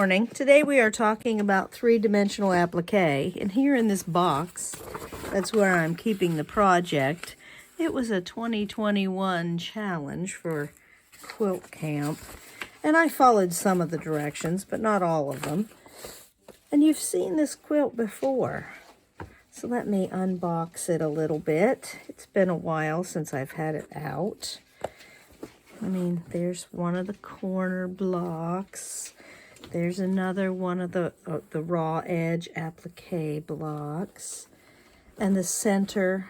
morning. Today we are talking about three-dimensional applique, and here in this box, that's where I'm keeping the project. It was a 2021 challenge for quilt camp, and I followed some of the directions, but not all of them. And you've seen this quilt before, so let me unbox it a little bit. It's been a while since I've had it out. I mean, there's one of the corner blocks. There's another one of the raw edge applique blocks. And the center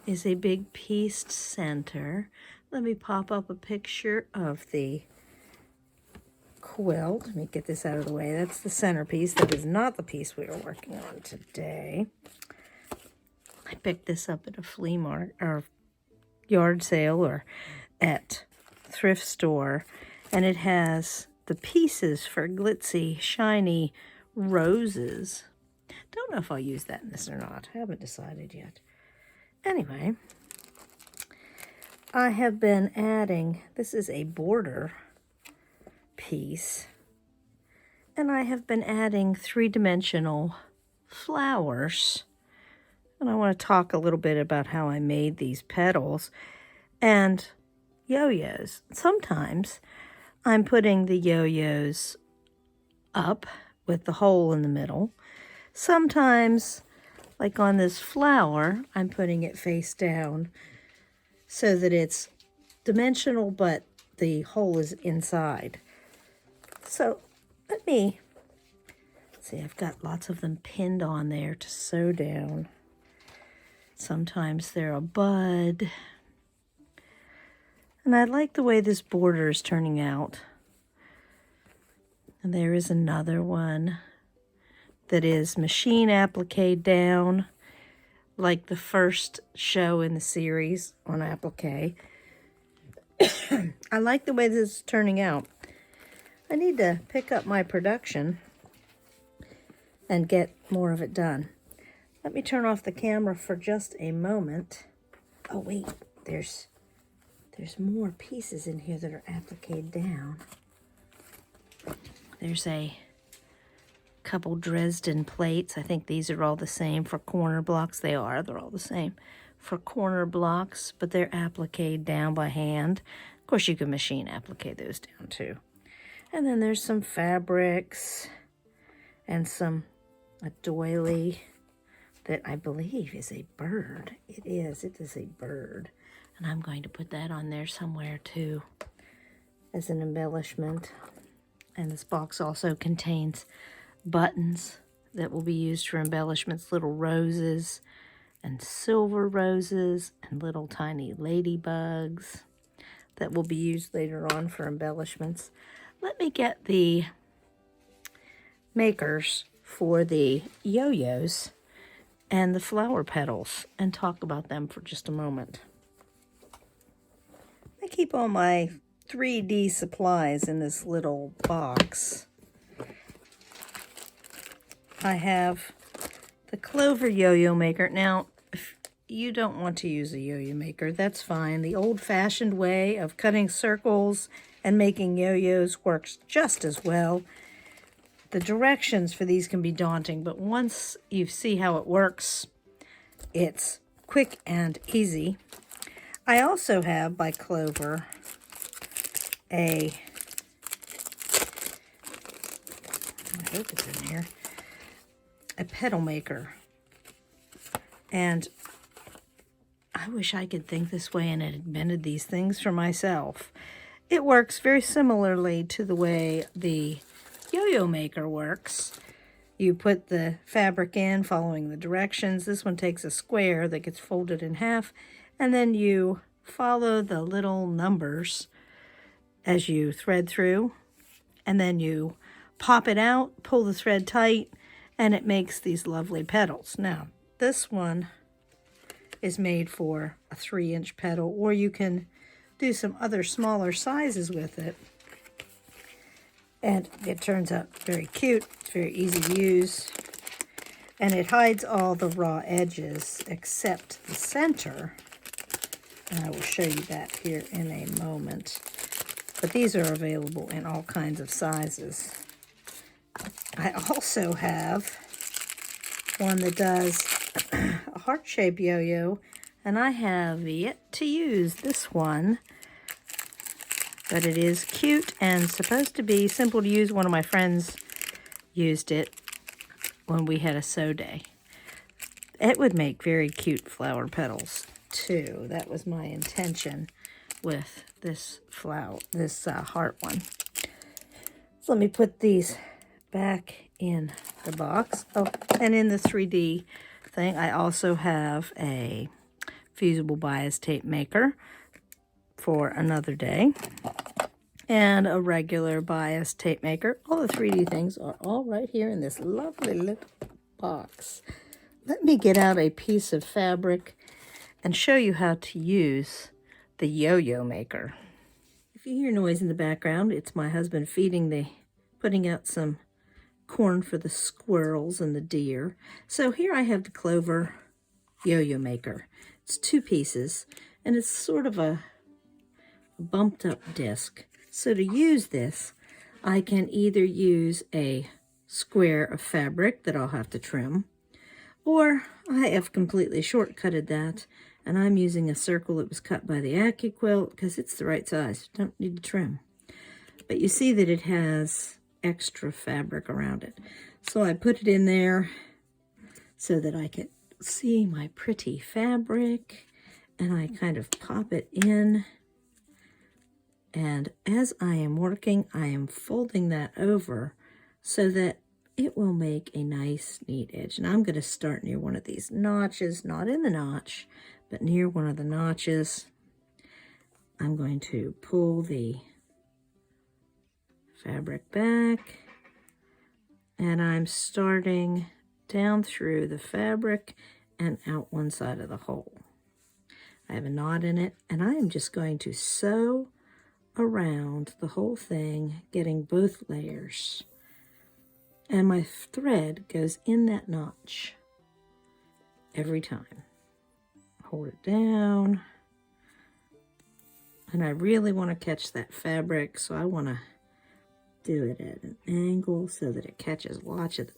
is a big pieced center. Let me pop up a picture of the quilt. Let me get this out of the way. That's the centerpiece. That is not the piece we are working on today. I picked this up at a flea market or yard sale or at thrift store, and it has the pieces for glitzy, shiny roses. Don't know if I'll use that in this or not. I haven't decided yet. Anyway, I have been adding, this is a border piece, and I have been adding three-dimensional flowers. And I want to talk a little bit about how I made these petals and yo-yos. Sometimes I'm putting the yo-yos up with the hole in the middle. Sometimes, like on this flower, I'm putting it face down so that it's dimensional, but the hole is inside. So let me see, I've got lots of them pinned on there to sew down. Sometimes they're a bud. And I like the way this border is turning out. And there is another one that is machine applique down, like the first show in the series on applique. I like the way this is turning out. I need to pick up my production and get more of it done. Let me turn off the camera for just a moment. Oh wait, there's more pieces in here that are appliqued down. There's a couple Dresden plates. I think these are all the same for corner blocks. They're all the same for corner blocks, but they're appliqued down by hand. Of course, you can machine applique those down too. And then there's some fabrics and a doily that I believe is a bird. It is a bird. And I'm going to put that on there somewhere too as an embellishment. And this box also contains buttons that will be used for embellishments, little roses and silver roses and little tiny ladybugs that will be used later on for embellishments. Let me get the makers for the yo-yos and the flower petals and talk about them for just a moment. I keep all my 3D supplies in this little box. I have the clover yo-yo maker. Now, if you don't want to use a yo-yo maker, that's fine. The old-fashioned way of cutting circles and making yo-yos works just as well. The directions for these can be daunting, but once you see how it works, it's quick and easy. I also have, by Clover, I hope it's in here, a petal maker. And I wish I could think this way and had invented these things for myself. It works very similarly to the way the yo-yo maker works. You put the fabric in following the directions. This one takes a square that gets folded in half, and then you follow the little numbers as you thread through, and then you pop it out, pull the thread tight, and it makes these lovely petals. Now, this one is made for a 3-inch petal, or you can do some other smaller sizes with it. And it turns out very cute. It's very easy to use. And it hides all the raw edges except the center. And I will show you that here in a moment. But these are available in all kinds of sizes. I also have one that does a heart-shaped yo-yo, and I have yet to use this one, but it is cute and supposed to be simple to use. One of my friends used it when we had a sew day. It would make very cute flower petals too. That was my intention with this heart one. So let me put these back in the box. Oh, and in the 3D thing, I also have a fusible bias tape maker for another day, and a regular bias tape maker. All the 3D things are all right here in this lovely little box. Let me get out a piece of fabric and show you how to use the yo-yo maker. If you hear noise in the background, it's my husband putting out some corn for the squirrels and the deer. So here I have the Clover yo-yo maker. It's 2 pieces, and it's sort of a bumped up disc. So to use this, I can either use a square of fabric that I'll have to trim, or I have completely shortcutted that, and I'm using a circle that was cut by the AccuQuilt because it's the right size. Don't need to trim. But you see that it has extra fabric around it. So I put it in there so that I could see my pretty fabric, and I kind of pop it in. And as I am working, I am folding that over so that it will make a nice, neat edge. And I'm going to start near one of these notches, not in the notch, but near one of the notches. I'm going to pull the fabric back, and I'm starting down through the fabric and out one side of the hole. I have a knot in it, and I am just going to sew around the whole thing, getting both layers. And my thread goes in that notch every time. Hold it down. And I really want to catch that fabric, so I want to do it at an angle so that it catches lots of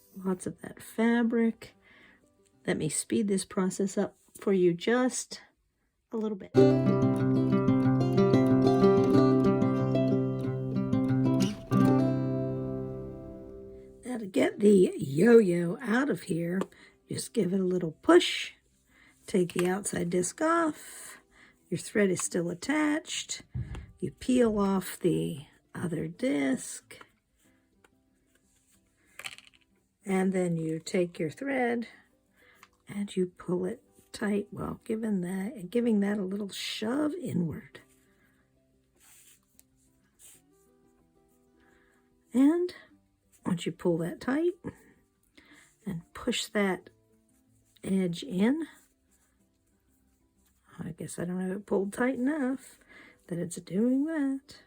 that fabric. Let me speed this process up for you just a little bit. Now to get the yo-yo out of here, just give it a little push. Take the outside disc off. Your thread is still attached. You peel off the other disc. And then you take your thread and you pull it tight while giving that a little shove inward. And once you pull that tight and push that edge in, I guess I don't have it pulled tight enough that it's doing that.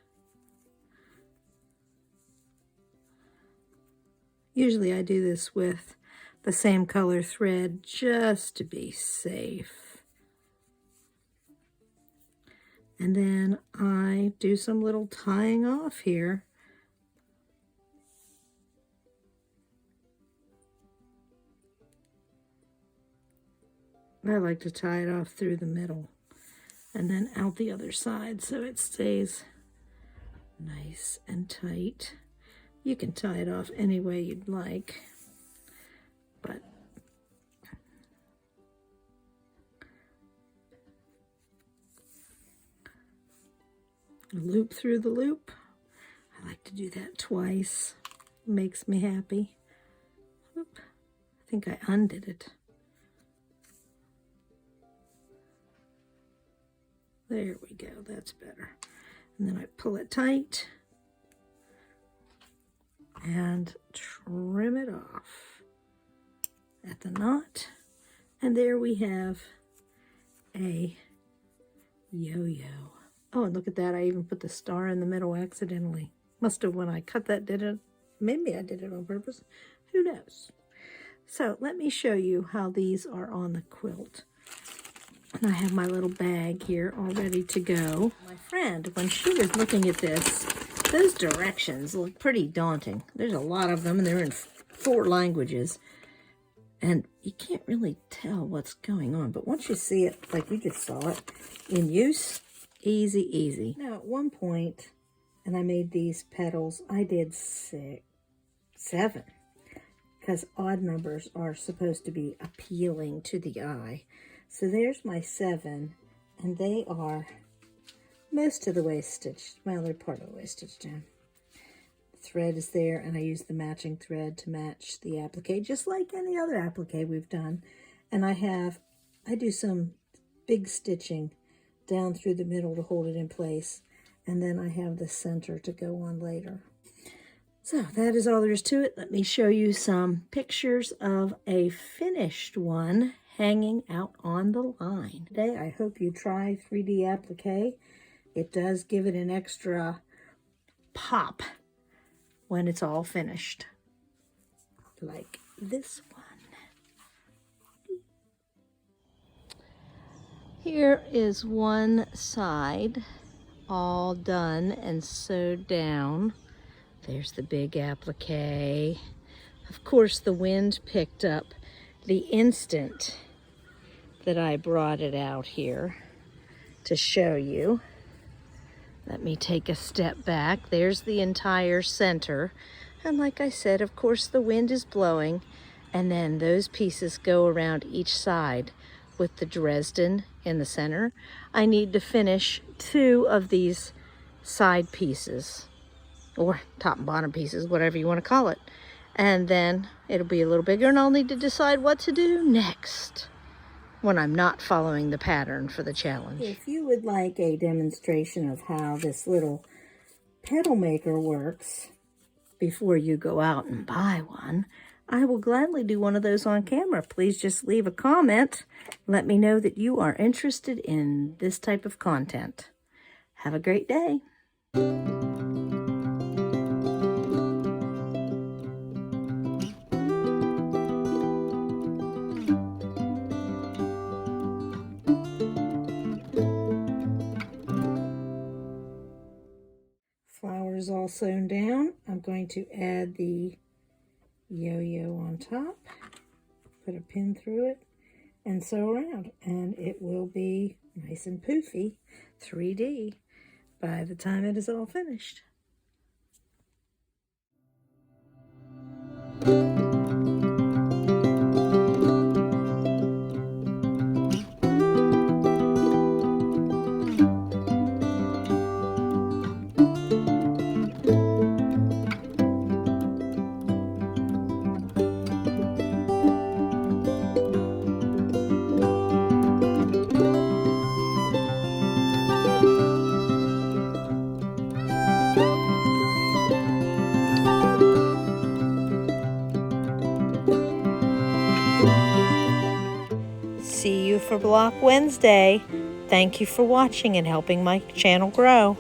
Usually I do this with the same color thread just to be safe. And then I do some little tying off here. I like to tie it off through the middle and then out the other side so it stays nice and tight. You can tie it off any way you'd like, but loop through the loop. I like to do that twice. It makes me happy. Oop, I think I undid it. There we go, that's better. And then I pull it tight and trim it off at the knot. And there we have a yo-yo. Oh, and look at that, I even put the star in the middle accidentally. Must have, when I cut that, did it. Maybe I did it on purpose. Who knows? So let me show you how these are on the quilt. And I have my little bag here all ready to go. My friend, when she was looking at this, those directions look pretty daunting. There's a lot of them, and they're in 4 languages, and you can't really tell what's going on. But once you see it, like you just saw it, in use, easy, easy. Now, at one point, and I made these petals, I did 7, because odd numbers are supposed to be appealing to the eye. So there's my 7, and they are most of the way stitched. Well, they're part of the way stitched down. The thread is there, and I use the matching thread to match the applique, just like any other applique we've done. And I do some big stitching down through the middle to hold it in place, and then I have the center to go on later. So that is all there is to it. Let me show you some pictures of a finished one hanging out on the line. Today, I hope you try 3D applique. It does give it an extra pop when it's all finished, like this one. Here is one side all done and sewed down. There's the big applique. Of course, the wind picked up the instant that I brought it out here to show you. Let me take a step back. There's the entire center. And like I said, of course, the wind is blowing, and then those pieces go around each side with the Dresden in the center. I need to finish 2 of these side pieces, or top and bottom pieces, whatever you want to call it. And then it'll be a little bigger, and I'll need to decide what to do next when I'm not following the pattern for the challenge. If you would like a demonstration of how this little petal maker works before you go out and buy one, I will gladly do one of those on camera. Please just leave a comment. Let me know that you are interested in this type of content. Have a great day. Flowers all sewn down. I'm going to add the yo-yo on top, put a pin through it, and sew around, and it will be nice and poofy 3D by the time it is all finished. See you for Block Wednesday. Thank you for watching and helping my channel grow.